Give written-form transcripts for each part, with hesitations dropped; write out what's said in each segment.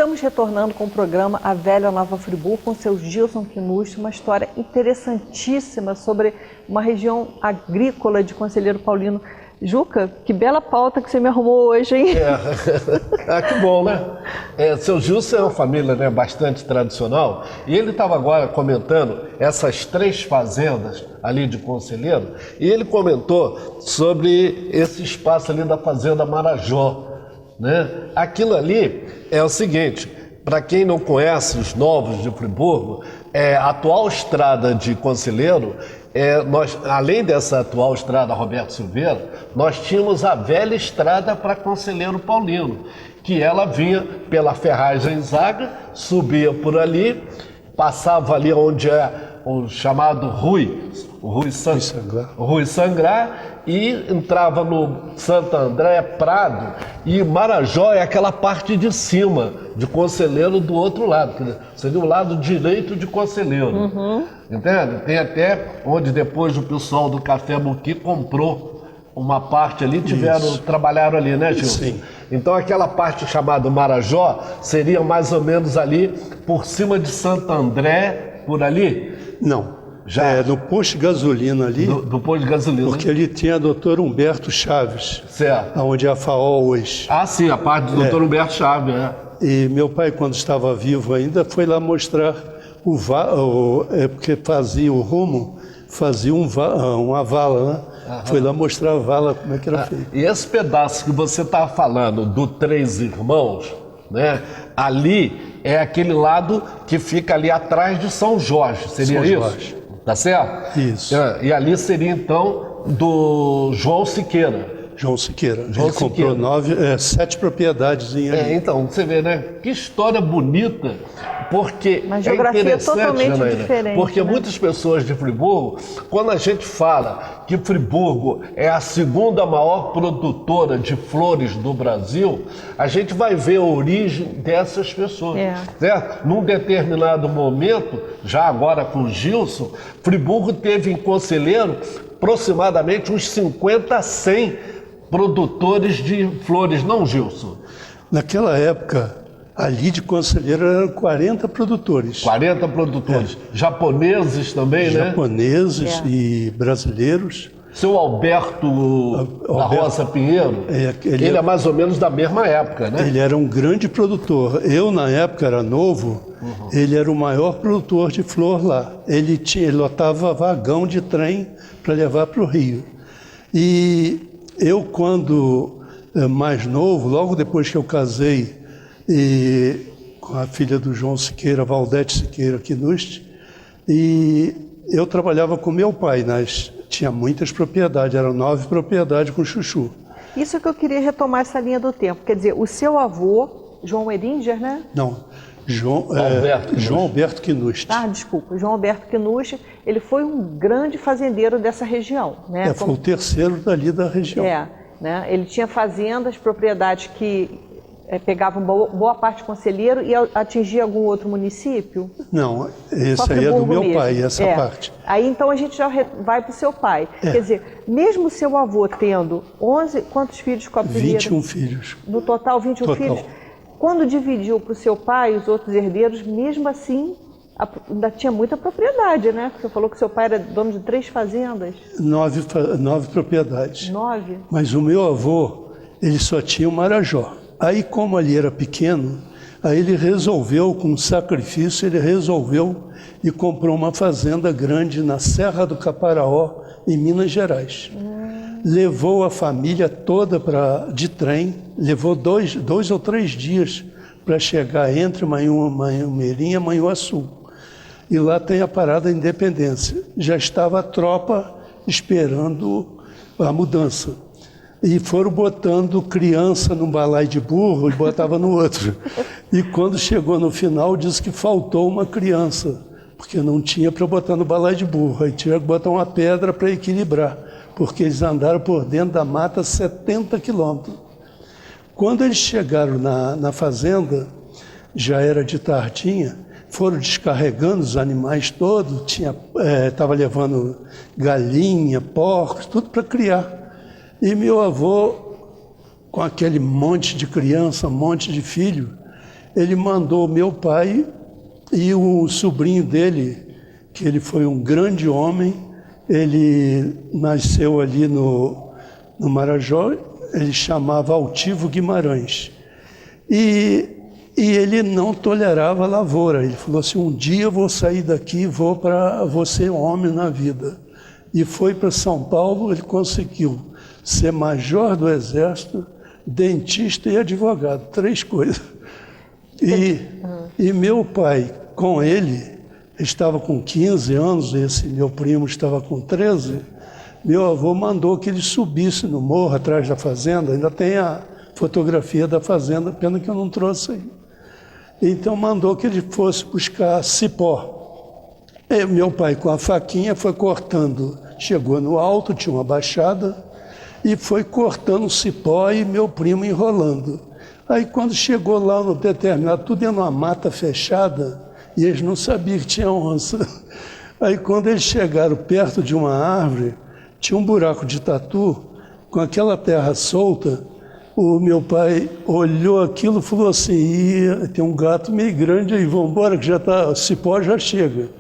Estamos retornando com o programa A Velha Nova Friburgo com seu Gilson Kinucci, uma história interessantíssima sobre uma região agrícola de Conselheiro Paulino. Juca, que bela pauta que você me arrumou hoje, hein? Que bom, né? Seu Gilson é uma família, né, bastante tradicional, e ele estava agora comentando essas 3 fazendas ali de Conselheiro, e ele comentou sobre esse espaço ali da Fazenda Marajó, né? Aquilo ali é o seguinte, para quem não conhece os novos de Friburgo, a atual estrada de Conselheiro, nós, além dessa atual estrada Roberto Silveira, nós tínhamos a velha estrada para Conselheiro Paulino, que ela vinha pela Ferragem Zaga, subia por ali, passava ali onde é o chamado Rui Sangrar, e entrava no Santo André Prado, e Marajó é aquela parte de cima de Conselheiro do outro lado, quer dizer, seria o lado direito de Conselheiro. Entende? Tem até onde depois o pessoal do Café Muqui comprou uma parte ali, trabalharam ali, né, Gilson? Sim. Então aquela parte chamada Marajó seria mais ou menos ali por cima de Santo André, por ali? Não. Já no posto de gasolina ali. Do posto de gasolina. Porque ali tinha Dr. Humberto Chaves. Certo. Onde é a FAO hoje. Ah, sim, a parte do Dr. Humberto Chaves, né? E meu pai, quando estava vivo ainda, foi lá mostrar porque fazia o rumo, fazia uma vala, né? Foi lá mostrar a vala, como é que era feito. E esse pedaço que você está falando do Três Irmãos, né? Ali é aquele lado que fica ali atrás de São Jorge, seria São isso? Jorge. Tá certo? Isso. E ali seria então do João Siqueira. João Siqueira. Ele comprou 7 propriedades ali. Então, você vê, né? Que história bonita, porque uma geografia interessante, totalmente Janaína, diferente, porque né? muitas pessoas de Friburgo, quando a gente fala que Friburgo é a segunda maior produtora de flores do Brasil, a gente vai ver a origem dessas pessoas, certo? Num determinado momento, já agora com o Gilson, Friburgo teve em Conselheiro aproximadamente uns 50 a 100 produtores de flores, não, Gilson? Naquela época, ali de Conselheiro eram 40 produtores. 40 produtores. Japoneses também, né? Japoneses e brasileiros. Seu Alberto da Roça Pinheiro, ele é mais ou menos da mesma época, né? Ele era um grande produtor. Eu, na época, era novo, ele era o maior produtor de flor lá. Ele lotava vagão de trem para levar para o Rio. E eu, quando mais novo, logo depois que eu casei com a filha do João Siqueira, Valdete Siqueira Kinucci, e eu trabalhava com meu pai, tinha muitas propriedades, eram 9 propriedades com chuchu. Isso que eu queria retomar essa linha do tempo, quer dizer, o seu avô, João Eringer, né? Não, João Alberto Kinucci. Desculpa, João Alberto Kinucci, ele foi um grande fazendeiro dessa região, né? Foi o terceiro dali da região. Né? Ele tinha fazendas, propriedades que pegavam boa parte de Conselheiro e atingia algum outro município? Não, esse aí é do meu pai, essa parte. Aí então a gente já vai para o seu pai. Quer dizer, mesmo o seu avô tendo 11, quantos filhos com a primeira? 21 filhos. No total, 21 filhos? Quando dividiu para o seu pai e os outros herdeiros, mesmo assim, ainda tinha muita propriedade, né? Você falou que seu pai era dono de 3 fazendas. 9 propriedades. 9? Mas o meu avô, ele só tinha o Marajó. Aí, como ali era pequeno, aí ele resolveu, com sacrifício, e comprou uma fazenda grande na Serra do Caparaó, em Minas Gerais. Levou a família toda de trem, levou 2 ou 3 dias para chegar entre Manhumirim e Manhuaçu. E lá tem a Parada Independência. Já estava a tropa esperando a mudança. E foram botando criança num balaio de burro e botava no outro. E quando chegou no final, disse que faltou uma criança, porque não tinha para botar no balaio de burro. Aí tinha que botar uma pedra para equilibrar, porque eles andaram por dentro da mata 70 quilômetros. Quando eles chegaram na fazenda, já era de tardinha, foram descarregando os animais todos, estava levando galinha, porcos, tudo para criar. E meu avô, com aquele monte de criança, um monte de filho, ele mandou meu pai e o sobrinho dele, que ele foi um grande homem, ele nasceu ali no Marajó, ele chamava Altivo Guimarães. E ele não tolerava a lavoura. Ele falou assim, um dia eu vou sair daqui e vou ser homem na vida. E foi para São Paulo, ele conseguiu ser major do Exército, dentista e advogado, 3 coisas. E meu pai, com ele, estava com 15 anos, esse meu primo estava com 13, meu avô mandou que ele subisse no morro atrás da fazenda, ainda tem a fotografia da fazenda, pena que eu não trouxe aí. Então mandou que ele fosse buscar cipó. E meu pai com a faquinha foi cortando, chegou no alto, tinha uma baixada, e foi cortando o cipó e meu primo enrolando. Aí quando chegou lá no determinado, tudo dentro de uma mata fechada, e eles não sabiam que tinha onça. Aí quando eles chegaram perto de uma árvore, tinha um buraco de tatu, com aquela terra solta, o meu pai olhou aquilo e falou assim, tem um gato meio grande aí, vamos embora que já tá, o cipó já chega.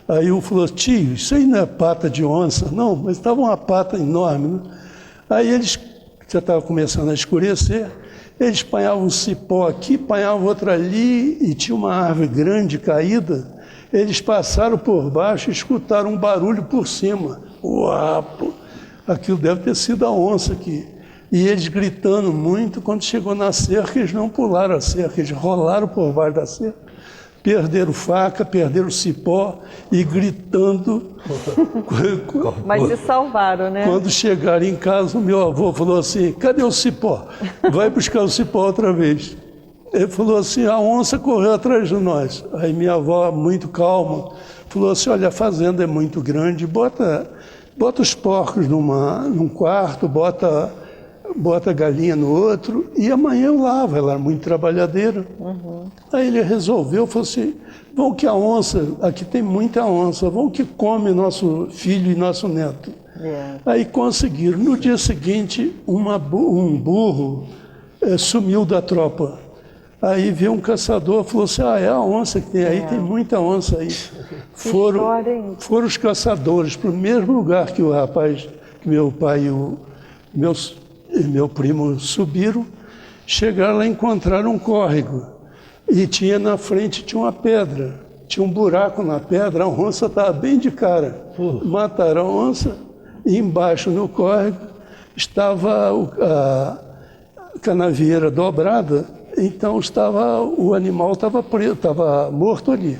Aí um falou, tio, isso aí não é pata de onça? Não, mas estava uma pata enorme, né? Aí eles, já estava começando a escurecer, eles apanhavam um cipó aqui, apanhavam outro ali, e tinha uma árvore grande caída, eles passaram por baixo e escutaram um barulho por cima. Uau, aquilo deve ter sido a onça aqui. E eles gritando muito, quando chegou na cerca, eles não pularam a cerca, eles rolaram por baixo da cerca, perderam faca, perderam cipó e gritando. Mas se salvaram, né? Quando chegaram em casa, o meu avô falou assim, cadê o cipó? Vai buscar o cipó outra vez. Ele falou assim, a onça correu atrás de nós. Aí minha avó, muito calma, falou assim, olha, a fazenda é muito grande, bota os porcos num quarto, bota a galinha no outro, e amanhã eu lavo. Ela era muito trabalhadeira. Aí ele resolveu, falou assim, vamos que a onça, aqui tem muita onça, vamos que come nosso filho e nosso neto. Aí conseguiram. No dia seguinte, um burro sumiu da tropa. Aí veio um caçador, falou assim, é a onça que tem aí, tem muita onça aí. Foram os caçadores para o mesmo lugar que o rapaz, que meu pai e meu primo subiram, chegaram lá e encontraram um córrego. E na frente tinha uma pedra, tinha um buraco na pedra, a onça estava bem de cara. Mataram a onça e embaixo no córrego estava a canavieira dobrada, então o animal estava preso, estava morto ali.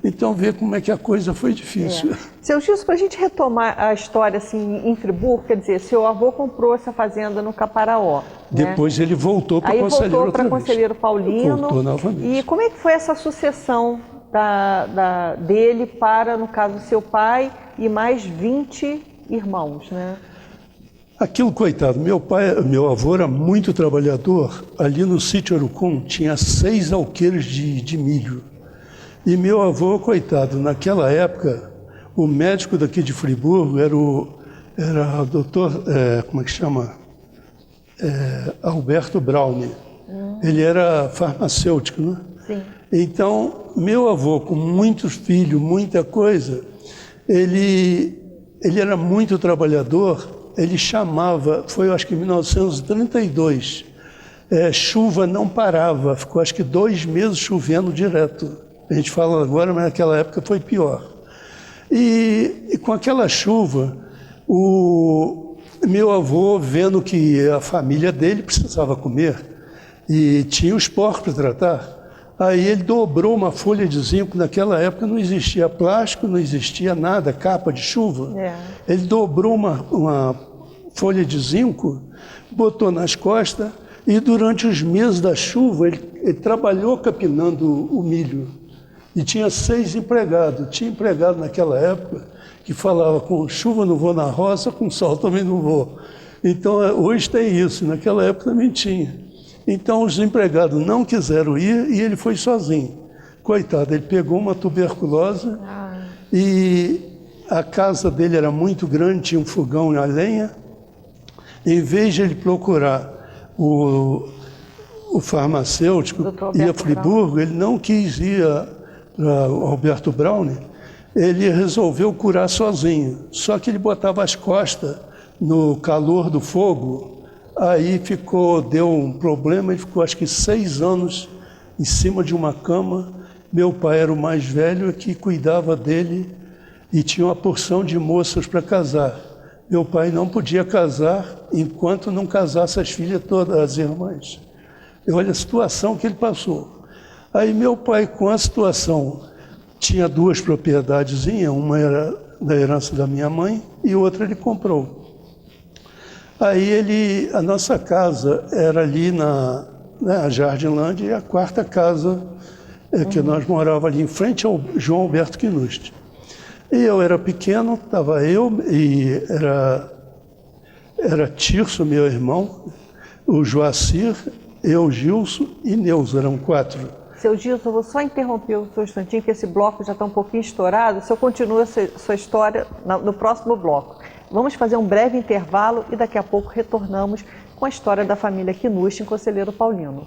Então vê como é que a coisa foi difícil. Seu Gilson, para a gente retomar a história assim, em Friburgo, quer dizer, seu avô comprou essa fazenda no Caparaó. Depois ele voltou para Conselheiro outra vez. Aí voltou para Conselheiro Paulino. Voltou novamente. E como é que foi essa sucessão dele para, no caso, seu pai e mais 20 irmãos, né? Aquilo, coitado, meu avô era muito trabalhador. Ali no sítio Arucum tinha 6 alqueires de milho. E meu avô, coitado, naquela época, o médico daqui de Friburgo era o doutor, como é que chama? Alberto Braune. Ele era farmacêutico, né? Sim. Então, meu avô, com muitos filhos, muita coisa, ele era muito trabalhador. Ele chamava, foi acho que em 1932, chuva não parava, ficou acho que 2 meses chovendo direto. A gente fala agora, mas naquela época foi pior. E com aquela chuva, o meu avô, vendo que a família dele precisava comer e tinha os porcos para tratar, aí ele dobrou uma folha de zinco. Naquela época não existia plástico, não existia nada, capa de chuva. Ele dobrou uma folha de zinco, botou nas costas e durante os meses da chuva ele trabalhou capinando o milho. E tinha 6 empregados. Tinha empregado naquela época que falava, com chuva não vou na roça, com sol também não vou. Então hoje tem isso, naquela época também tinha. Então os empregados não quiseram ir e ele foi sozinho. Coitado, ele pegou uma tuberculose e a casa dele era muito grande, tinha um fogão a lenha. Em vez de ele procurar o farmacêutico ia a Friburgo, ele não quis ir para Alberto Braune, ele resolveu curar sozinho. Só que ele botava as costas no calor do fogo, aí deu um problema, ele ficou acho que 6 anos em cima de uma cama. Meu pai era o mais velho que cuidava dele e tinha uma porção de moças para casar. Meu pai não podia casar enquanto não casasse as filhas todas, as irmãs. E olha a situação que ele passou. Aí meu pai, com a situação, tinha 2 propriedadezinhas, uma era da herança da minha mãe e outra ele comprou. Aí a nossa casa era ali na Jardinlândia, e a 4ª casa que nós morávamos ali em frente ao João Alberto Knust. E eu era pequeno, estava eu e era Tirso, meu irmão, o Joacir, eu, Gilson e Neuza, eram 4. Seu Gilson, eu vou só interromper o seu instantinho, porque esse bloco já está um pouquinho estourado. O senhor continua sua história no próximo bloco. Vamos fazer um breve intervalo e daqui a pouco retornamos com a história da família Knust em Conselheiro Paulino.